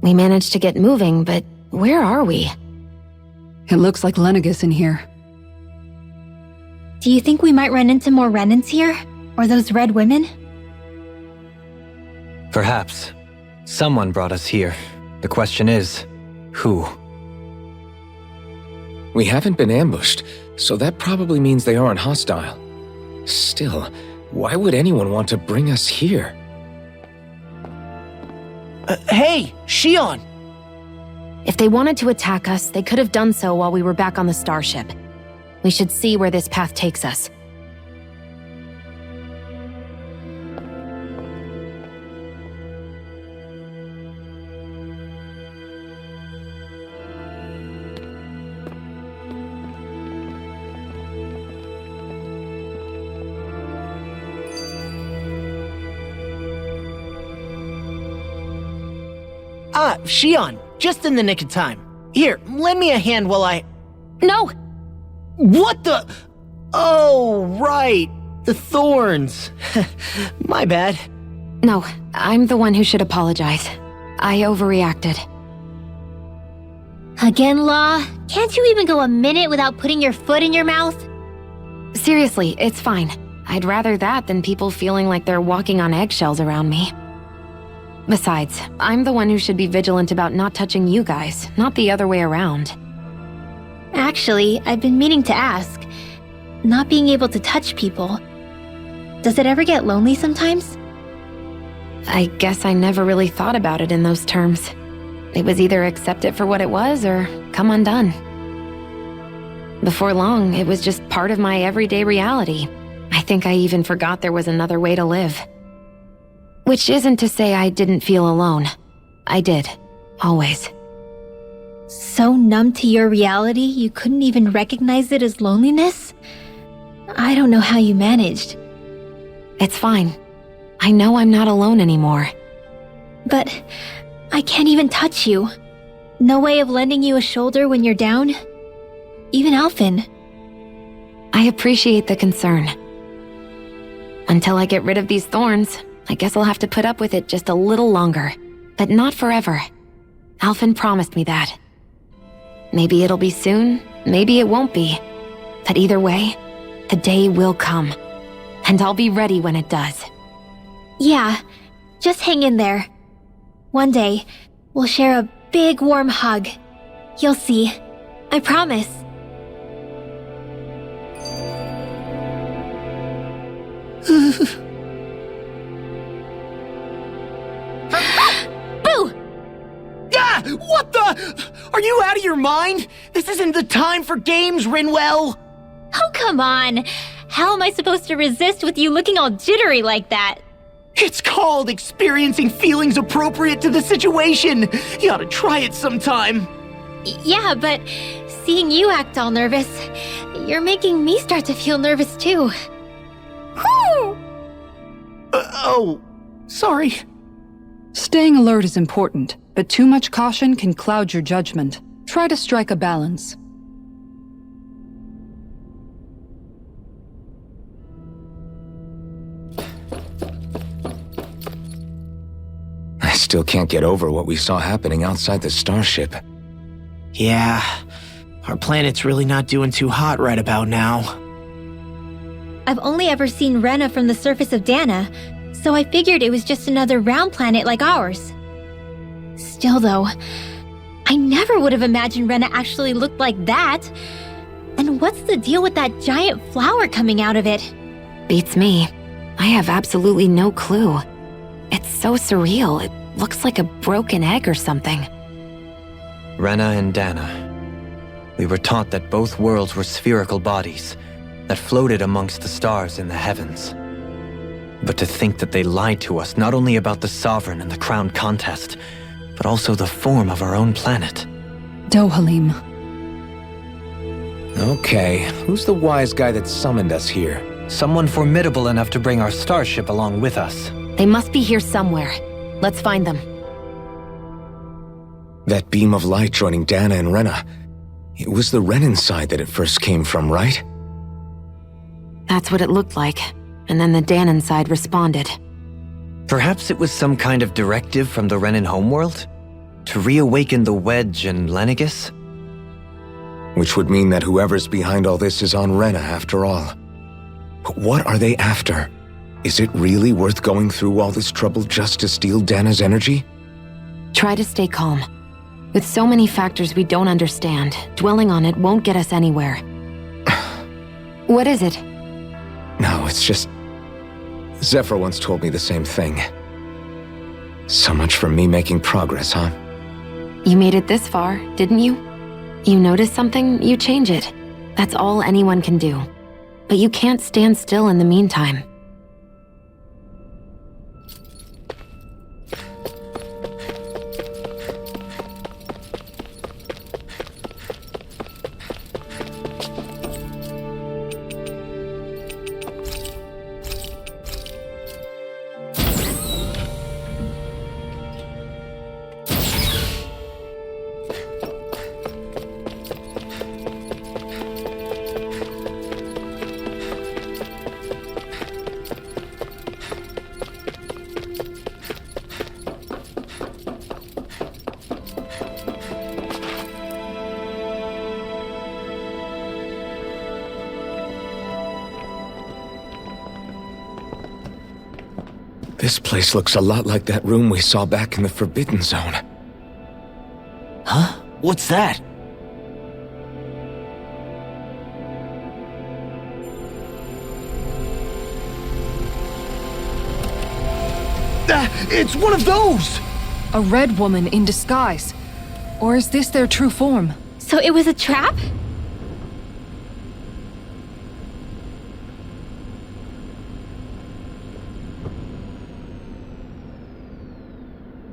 We managed to get moving, but where are we? It looks like Lenegis in here. Do you think we might run into more renans here? Or those red women? Perhaps. Someone brought us here. The question is, who? We haven't been ambushed, so that probably means they aren't hostile. Still, why would anyone want to bring us here? Hey, Shion! If they wanted to attack us, they could have done so while we were back on the starship. We should see where this path takes us. Ah, Shion, just in the nick of time. Here, lend me a hand while I... No! What the... Oh, right. The thorns. My bad. No, I'm the one who should apologize. I overreacted. Again, Law? Can't you even go a minute without putting your foot in your mouth? Seriously, it's fine. I'd rather that than people feeling like they're walking on eggshells around me. Besides, I'm the one who should be vigilant about not touching you guys, not the other way around. Actually, I've been meaning to ask. Not being able to touch people, does it ever get lonely sometimes? I guess I never really thought about it in those terms. It was either accept it for what it was or come undone. Before long, it was just part of my everyday reality. I think I even forgot there was another way to live. Which isn't to say I didn't feel alone. I did. Always. So numb to your reality, you couldn't even recognize it as loneliness? I don't know how you managed. It's fine. I know I'm not alone anymore. But I can't even touch you. No way of lending you a shoulder when you're down? Even Alphen. I appreciate the concern. Until I get rid of these thorns, I guess I'll have to put up with it just a little longer. But not forever. Alphen promised me that. Maybe it'll be soon, maybe it won't be. But either way, the day will come. And I'll be ready when it does. Yeah, just hang in there. One day, we'll share a big warm hug. You'll see. I promise. Boo! Ah! What the? Are you out of your mind? This isn't the time for games, Rinwell! Oh, come on. How am I supposed to resist with you looking all jittery like that? It's called experiencing feelings appropriate to the situation. You ought to try it sometime. Yeah, but seeing you act all nervous, you're making me start to feel nervous too. Oh, sorry. Staying alert is important, but too much caution can cloud your judgment. Try to strike a balance. I still can't get over what we saw happening outside the starship. Yeah, our planet's really not doing too hot right about now. I've only ever seen Rena from the surface of Dana, so I figured it was just another round planet like ours. Still though, I never would have imagined Rena actually looked like that. And what's the deal with that giant flower coming out of it? Beats me. I have absolutely no clue. It's so surreal. It looks like a broken egg or something. Rena and Dana. We were taught that both worlds were spherical bodies that floated amongst the stars in the heavens. But to think that they lied to us not only about the Sovereign and the Crown contest, but also the form of our own planet. Dohalim. Okay, who's the wise guy that summoned us here? Someone formidable enough to bring our starship along with us. They must be here somewhere. Let's find them. That beam of light joining Dana and Rena. It was the renan side that it first came from, right? That's what it looked like. And then the Danon side responded. Perhaps it was some kind of directive from the Renan homeworld? To reawaken the Wedge and Lenegis? Which would mean that whoever's behind all this is on Rena after all. But what are they after? Is it really worth going through all this trouble just to steal Dana's energy? Try to stay calm. With so many factors we don't understand, dwelling on it won't get us anywhere. What is it? No, it's just... Zephyr once told me the same thing. So much for me making progress, huh? You made it this far, didn't you? You notice something, you change it. That's all anyone can do. But you can't stand still in the meantime. This place looks a lot like that room we saw back in the Forbidden Zone. Huh? What's that? It's one of those! A red woman in disguise. Or is this their true form? So it was a trap?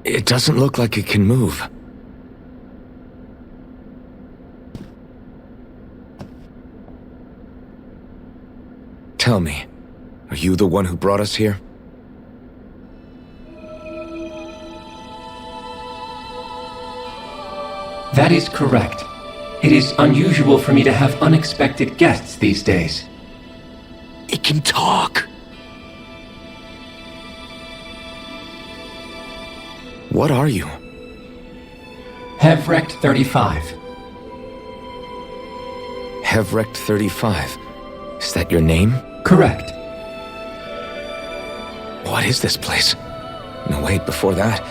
It doesn't look like it can move. Tell me, are you the one who brought us here? That is correct. It is unusual for me to have unexpected guests these days. It can talk! What are you? Hevrect 35. Hevrect 35. Is that your name? Correct. What is this place? No, wait, before that,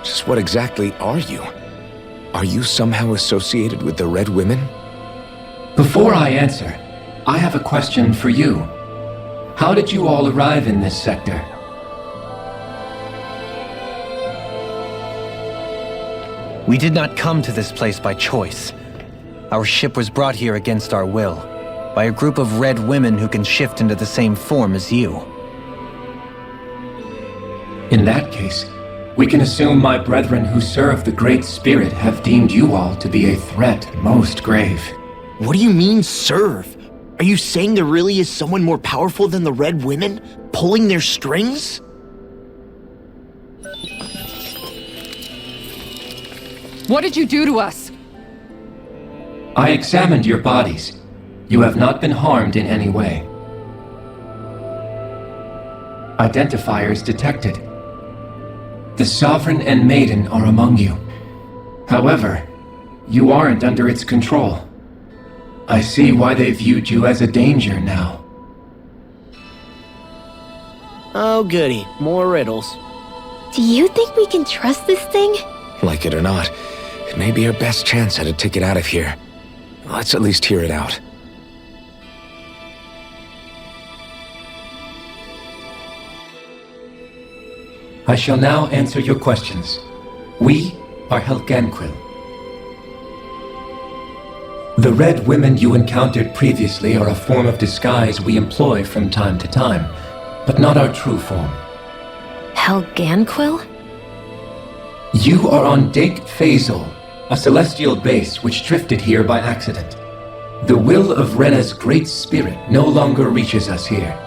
just what exactly are you? Are you somehow associated with the Red Women? Before I answer, I have a question for you. How did you all arrive in this sector? We did not come to this place by choice. Our ship was brought here against our will, by a group of red women who can shift into the same form as you. In that case, we can assume my brethren who serve the Great Spirit have deemed you all to be a threat most grave. What do you mean, serve? Are you saying there really is someone more powerful than the Red Women, pulling their strings? What did you do to us? I examined your bodies. You have not been harmed in any way. Identifiers detected. The Sovereign and Maiden are among you. However, you aren't under its control. I see why they viewed you as a danger now. Oh goody, more riddles. Do you think we can trust this thing? Like it or not, it may be our best chance at a ticket out of here. Let's at least hear it out. I shall now answer your questions. We are Helganquil. The Red Women you encountered previously are a form of disguise we employ from time to time, but not our true form. Helganquil? You are on Dake Phasal, a celestial base which drifted here by accident. The will of Rena's Great Spirit no longer reaches us here.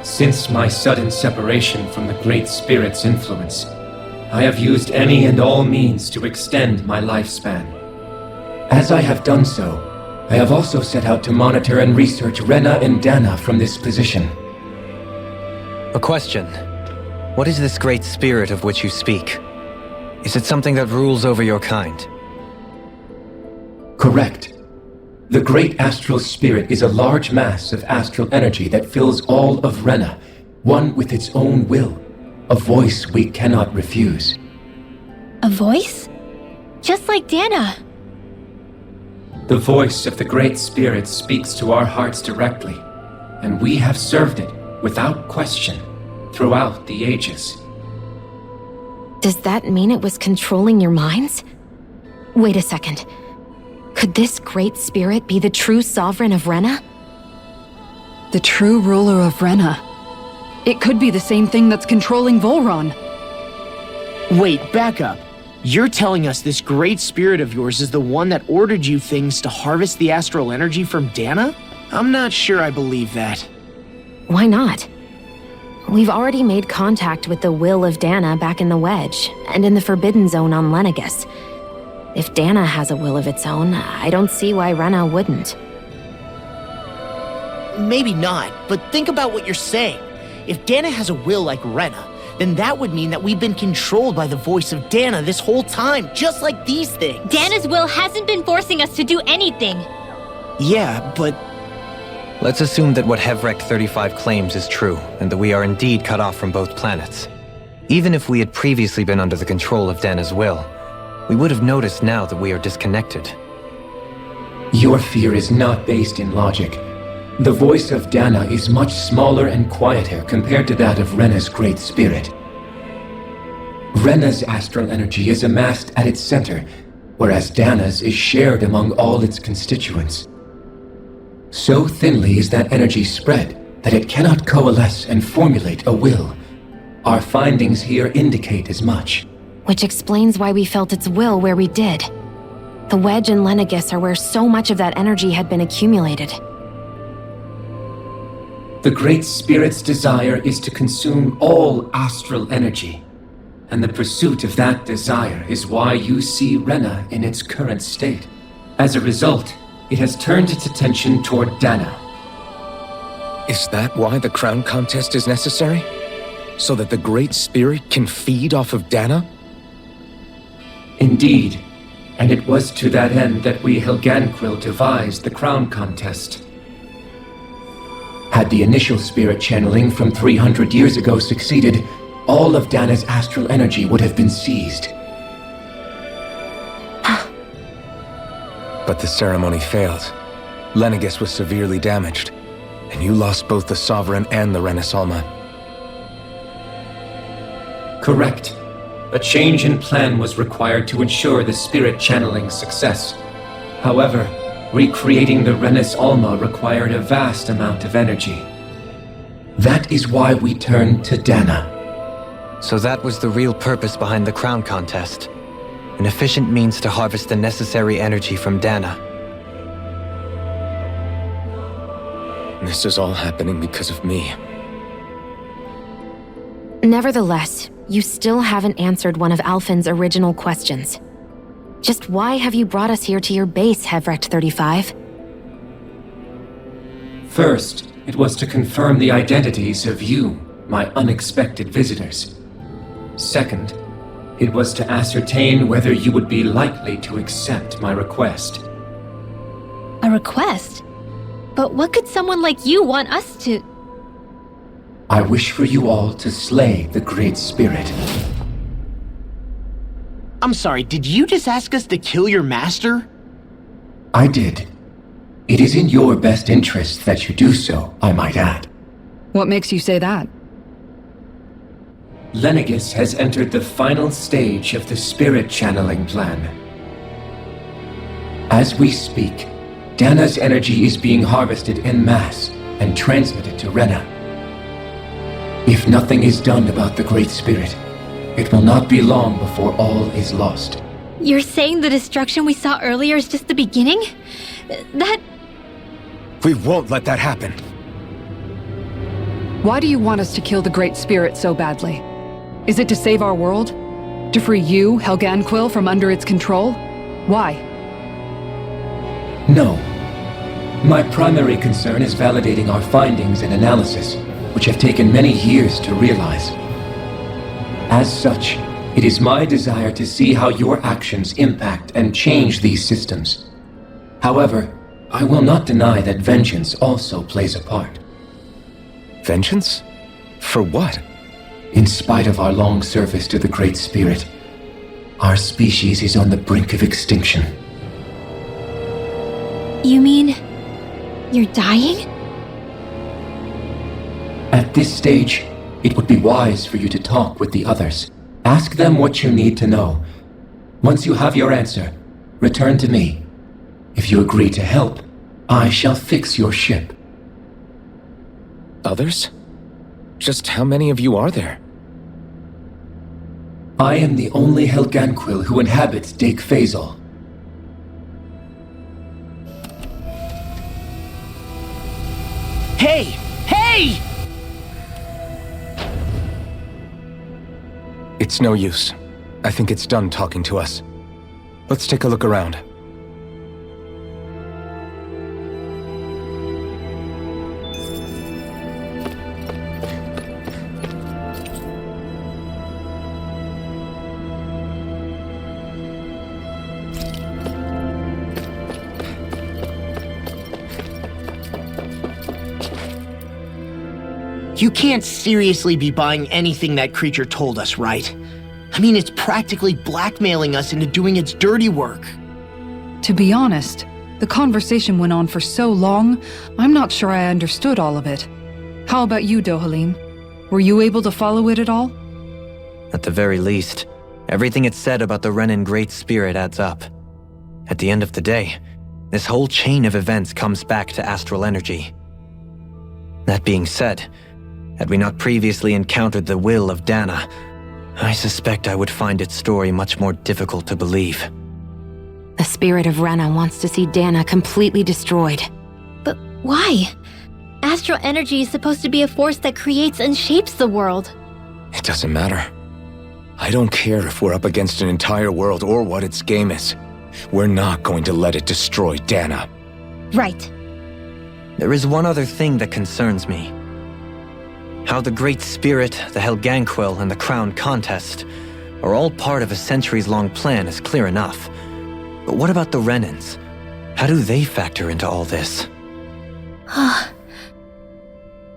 Since my sudden separation from the Great Spirit's influence, I have used any and all means to extend my lifespan. As I have done so, I have also set out to monitor and research Rena and Dana from this position. A question. What is this Great Spirit of which you speak? Is it something that rules over your kind? Correct. The Great Astral Spirit is a large mass of astral energy that fills all of Rena, one with its own will, a voice we cannot refuse. A voice? Just like Dana. The voice of the Great Spirit speaks to our hearts directly, and we have served it, without question, throughout the ages. Does that mean it was controlling your minds? Wait a second. Could this Great Spirit be the true sovereign of Rena? The true ruler of Rena. It could be the same thing that's controlling Volron. Wait, back up. You're telling us this great spirit of yours is the one that ordered you things to harvest the astral energy from Dana? I'm not sure I believe that. Why not? We've already made contact with the will of Dana back in the Wedge, and in the Forbidden Zone on Lenegus. If Dana has a will of its own, I don't see why Rena wouldn't. Maybe not, but think about what you're saying. If Dana has a will like Rena, then that would mean that we've been controlled by the voice of Dana this whole time, just like these things. Dana's will hasn't been forcing us to do anything. Yeah, but Let's assume that what Hevrek 35 claims is true, and that we are indeed cut off from both planets. Even if we had previously been under the control of Dana's will, we would have noticed now that we are disconnected. Your fear is not based in logic. The voice of Dana is much smaller and quieter compared to that of Rena's Great Spirit. Rena's astral energy is amassed at its center, whereas Dana's is shared among all its constituents. So thinly is that energy spread that it cannot coalesce and formulate a will. Our findings here indicate as much. Which explains why we felt its will where we did. The Wedge and Lenegus are where so much of that energy had been accumulated. The Great Spirit's desire is to consume all astral energy, and the pursuit of that desire is why you see Rena in its current state. As a result, it has turned its attention toward Dana. Is that why the crown contest is necessary? So that the Great Spirit can feed off of Dana? Indeed, and it was to that end that we Helganquil devised the crown contest. Had the initial spirit channeling from 300 years ago succeeded, all of Dana's astral energy would have been seized. But the ceremony failed. Lenegus was severely damaged, and you lost both the Sovereign and the Renasalma. Correct. A change in plan was required to ensure the spirit channeling's success. However, recreating the Renis Alma required a vast amount of energy. That is why we turned to Dana. So that was the real purpose behind the crown contest. An efficient means to harvest the necessary energy from Dana. This is all happening because of me. Nevertheless, you still haven't answered one of Alphen's original questions. Just why have you brought us here to your base, Hevrek 35? First, it was to confirm the identities of you, my unexpected visitors. Second, it was to ascertain whether you would be likely to accept my request. A request? But what could someone like you want us to... I wish for you all to slay the Great Spirit. I'm sorry, did you just ask us to kill your master? I did. It is in your best interest that you do so, I might add. What makes you say that? Lenegus has entered the final stage of the spirit channeling plan. As we speak, Dana's energy is being harvested en masse and transmitted to Rena. If nothing is done about the Great Spirit, it will not be long before all is lost. You're saying the destruction we saw earlier is just the beginning? That... We won't let that happen. Why do you want us to kill the Great Spirit so badly? Is it to save our world? To free you, Helganquil, from under its control? Why? No. My primary concern is validating our findings and analysis, which have taken many years to realize. As such, It is my desire to see how your actions impact and change these systems. However, I will not deny that vengeance also plays a part. Vengeance? For what? In spite of our long service to the Great Spirit, our species is on the brink of extinction. You mean you're dying? At this stage, it would be wise for you to talk with the others. Ask them what you need to know. Once you have your answer, return to me. If you agree to help, I shall fix your ship. Others? Just how many of you are there? I am the only Helganquil who inhabits Dig Phasal. Hey! Hey! It's no use. I think it's done talking to us. Let's take a look around. You can't seriously be buying anything that creature told us, right? I mean, it's practically blackmailing us into doing its dirty work. To be honest, the conversation went on for so long, I'm not sure I understood all of it. How about you, Dohalim? Were you able to follow it at all? At the very least, everything it said about the Renan Great Spirit adds up. At the end of the day, this whole chain of events comes back to astral energy. That being said, had we not previously encountered the will of Dana, I suspect I would find its story much more difficult to believe. The spirit of Rena wants to see Dana completely destroyed. But why? Astral energy is supposed to be a force that creates and shapes the world. It doesn't matter. I don't care if we're up against an entire world or what its game is. We're not going to let it destroy Dana. Right. There is one other thing that concerns me. How the Great Spirit, the Helganquil, and the Crown Contest are all part of a centuries-long plan is clear enough. But what about the Renans? How do they factor into all this?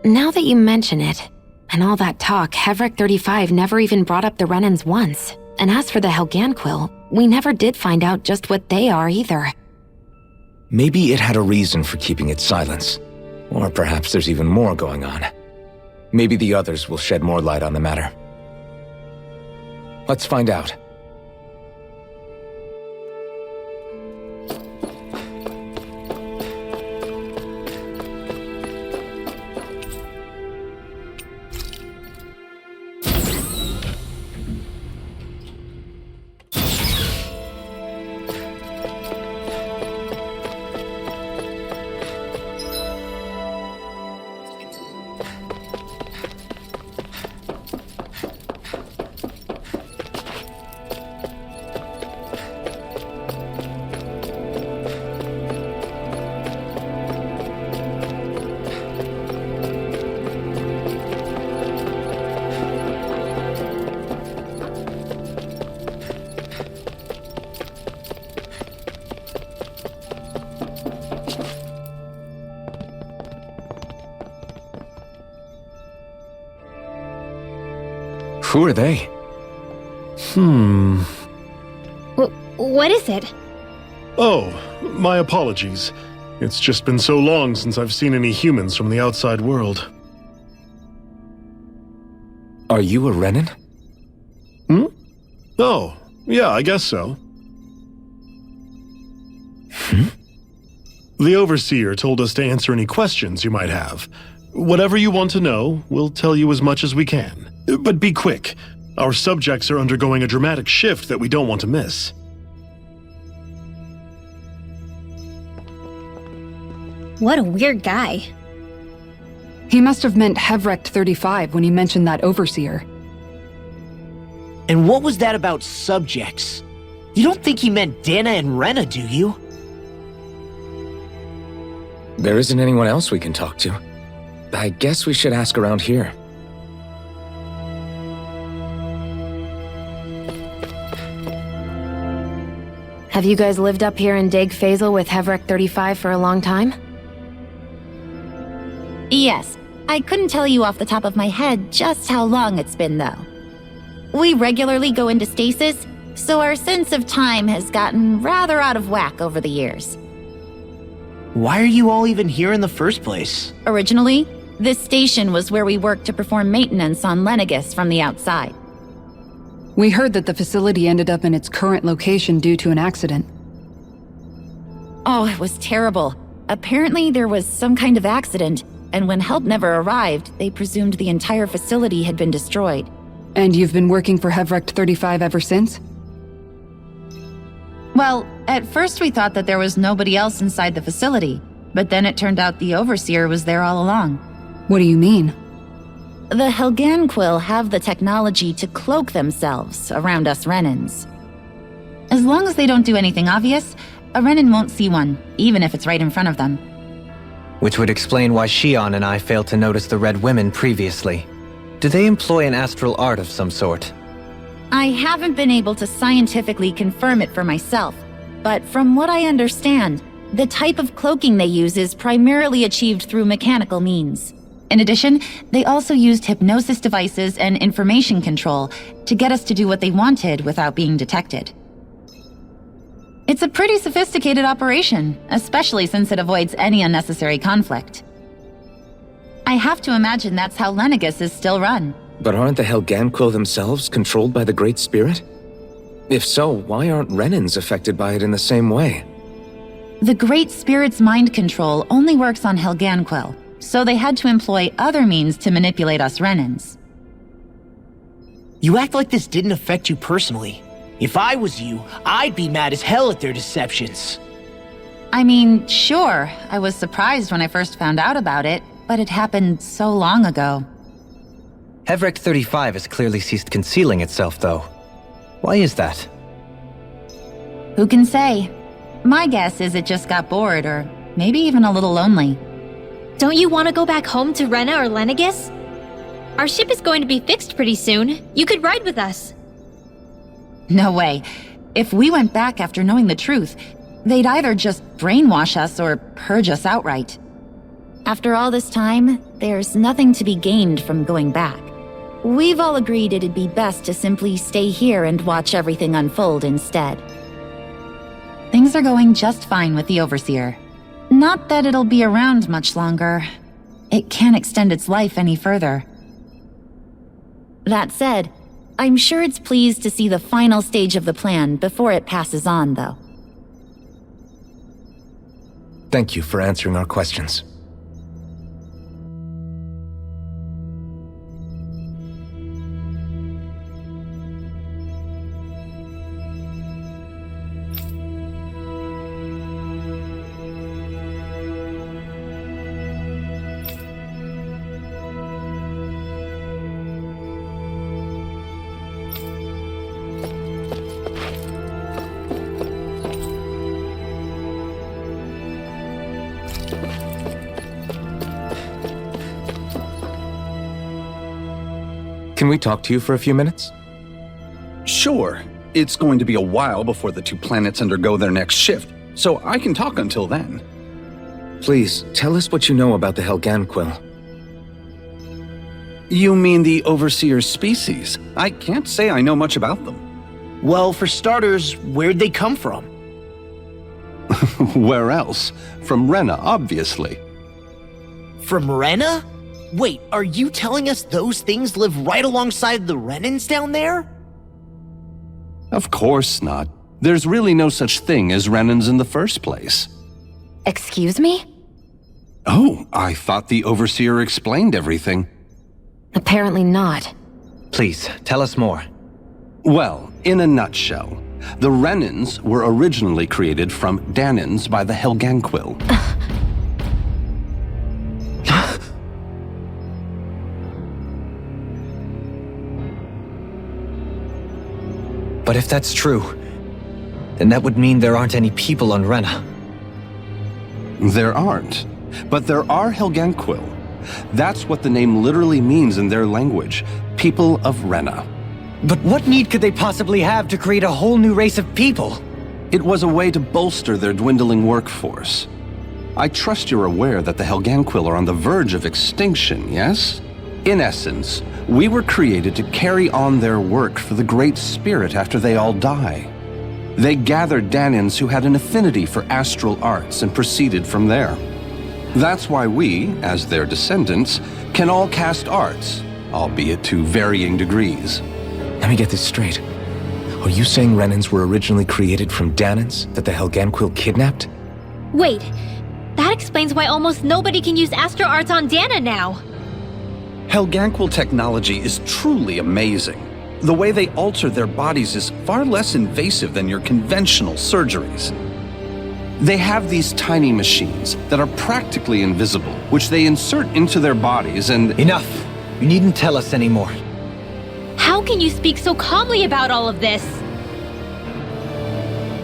Now that you mention it, and all that talk, Hevrek 35 never even brought up the Renans once. And as for the Helganquil, we never did find out just what they are either. Maybe it had a reason for keeping its silence. Or perhaps there's even more going on. Maybe the others will shed more light on the matter. Let's find out. Who are they? What is it? Oh, my apologies. It's just been so long since I've seen any humans from the outside world. Are you a Renan? Oh, yeah, I guess so. The Overseer told us to answer any questions you might have. Whatever you want to know, we'll tell you as much as we can. But be quick. Our subjects are undergoing a dramatic shift that we don't want to miss. What a weird guy. He must have meant Hevrek 35 when he mentioned that Overseer. And what was that about subjects? You don't think he meant Dana and Rena, do you? There isn't anyone else we can talk to. I guess we should ask around here. Have you guys lived up here in Deg Faisal with Hevrek 35 for a long time? Yes. I couldn't tell you off the top of my head just how long it's been, though. We regularly go into stasis, so our sense of time has gotten rather out of whack over the years. Why are you all even here in the first place? Originally, this station was where we worked to perform maintenance on Lenegis from the outside. We heard that the facility ended up in its current location due to an accident. Oh, it was terrible. Apparently there was some kind of accident, and when help never arrived, they presumed the entire facility had been destroyed. And you've been working for Hevrek 35 ever since? Well, at first we thought that there was nobody else inside the facility, but then it turned out the Overseer was there all along. What do you mean? The Helganquil have the technology to cloak themselves around us Renans. As long as they don't do anything obvious, a Renan won't see one, even if it's right in front of them. Which would explain why Shion and I failed to notice the Red Women previously. Do they employ an astral art of some sort? I haven't been able to scientifically confirm it for myself, but from what I understand, the type of cloaking they use is primarily achieved through mechanical means. In addition, they also used hypnosis devices and information control to get us to do what they wanted without being detected. It's a pretty sophisticated operation, especially since it avoids any unnecessary conflict. I have to imagine that's how Lenegis is still run. But aren't the Helganquil themselves controlled by the Great Spirit? If so, why aren't Renans affected by it in the same way? The Great Spirit's mind control only works on Helganquil, so they had to employ other means to manipulate us Renans. You act like this didn't affect you personally. If I was you, I'd be mad as hell at their deceptions. I mean, sure, I was surprised when I first found out about it, but it happened so long ago. Hevrek 35 has clearly ceased concealing itself, though. Why is that? Who can say? My guess is it just got bored, or maybe even a little lonely. Don't you want to go back home to Rena or Lenegis? Our ship is going to be fixed pretty soon. You could ride with us. No way. If we went back after knowing the truth, they'd either just brainwash us or purge us outright. After all this time, there's nothing to be gained from going back. We've all agreed it'd be best to simply stay here and watch everything unfold instead. Things are going just fine with the Overseer. Not that it'll be around much longer. It can't extend its life any further. That said, I'm sure it's pleased to see the final stage of the plan before it passes on, though. Thank you for answering our questions. Can we talk to you for a few minutes? Sure. It's going to be a while before the two planets undergo their next shift, so I can talk until then. Please, tell us what you know about the Helganquil. You mean the Overseer's species? I can't say I know much about them. Well, for starters, where'd they come from? Where else? From Rena, obviously. From Rena? Wait, are you telling us those things live right alongside the Renans down there? Of course not. There's really no such thing as Renans in the first place. Excuse me? Oh, I thought the Overseer explained everything. Apparently not. Please, tell us more. Well, in a nutshell, the Renans were originally created from Danans by the Helganquil. But if that's true, then that would mean there aren't any people on Rena. There aren't, but there are Helganquil. That's what the name literally means in their language, people of Rena. But what need could they possibly have to create a whole new race of people? It was a way to bolster their dwindling workforce. I trust you're aware that the Helganquil are on the verge of extinction, yes? In essence, we were created to carry on their work for the Great Spirit after they all die. They gathered Danans who had an affinity for astral arts and proceeded from there. That's why we, as their descendants, can all cast arts, albeit to varying degrees. Let me get this straight. Are you saying renans were originally created from Danans that the Helganquil kidnapped? Wait, that explains why almost nobody can use astro arts on Dana now. Helganquil technology is truly amazing. The way they alter their bodies is far less invasive than your conventional surgeries. They have these tiny machines that are practically invisible, which they insert into their bodies and— Enough! You needn't tell us anymore. How can you speak so calmly about all of this?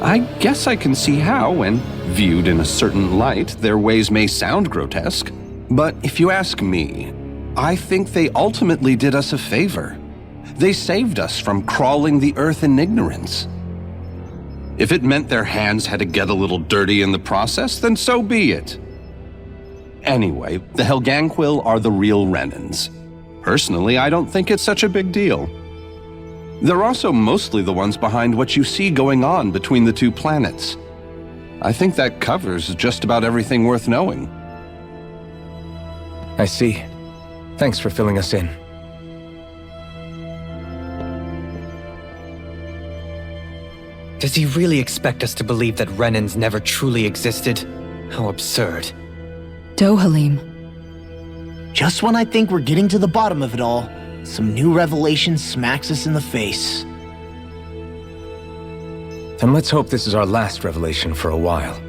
I guess I can see how, when viewed in a certain light, their ways may sound grotesque. But if you ask me, I think they ultimately did us a favor. They saved us from crawling the earth in ignorance. If it meant their hands had to get a little dirty in the process, then so be it. Anyway, the Helganquil are the real renans. Personally, I don't think it's such a big deal. They're also mostly the ones behind what you see going on between the two planets. I think that covers just about everything worth knowing. I see. Thanks for filling us in. Does he really expect us to believe that renans never truly existed? How absurd. Dohalim. Just when I think we're getting to the bottom of it all, some new revelation smacks us in the face. Then let's hope this is our last revelation for a while.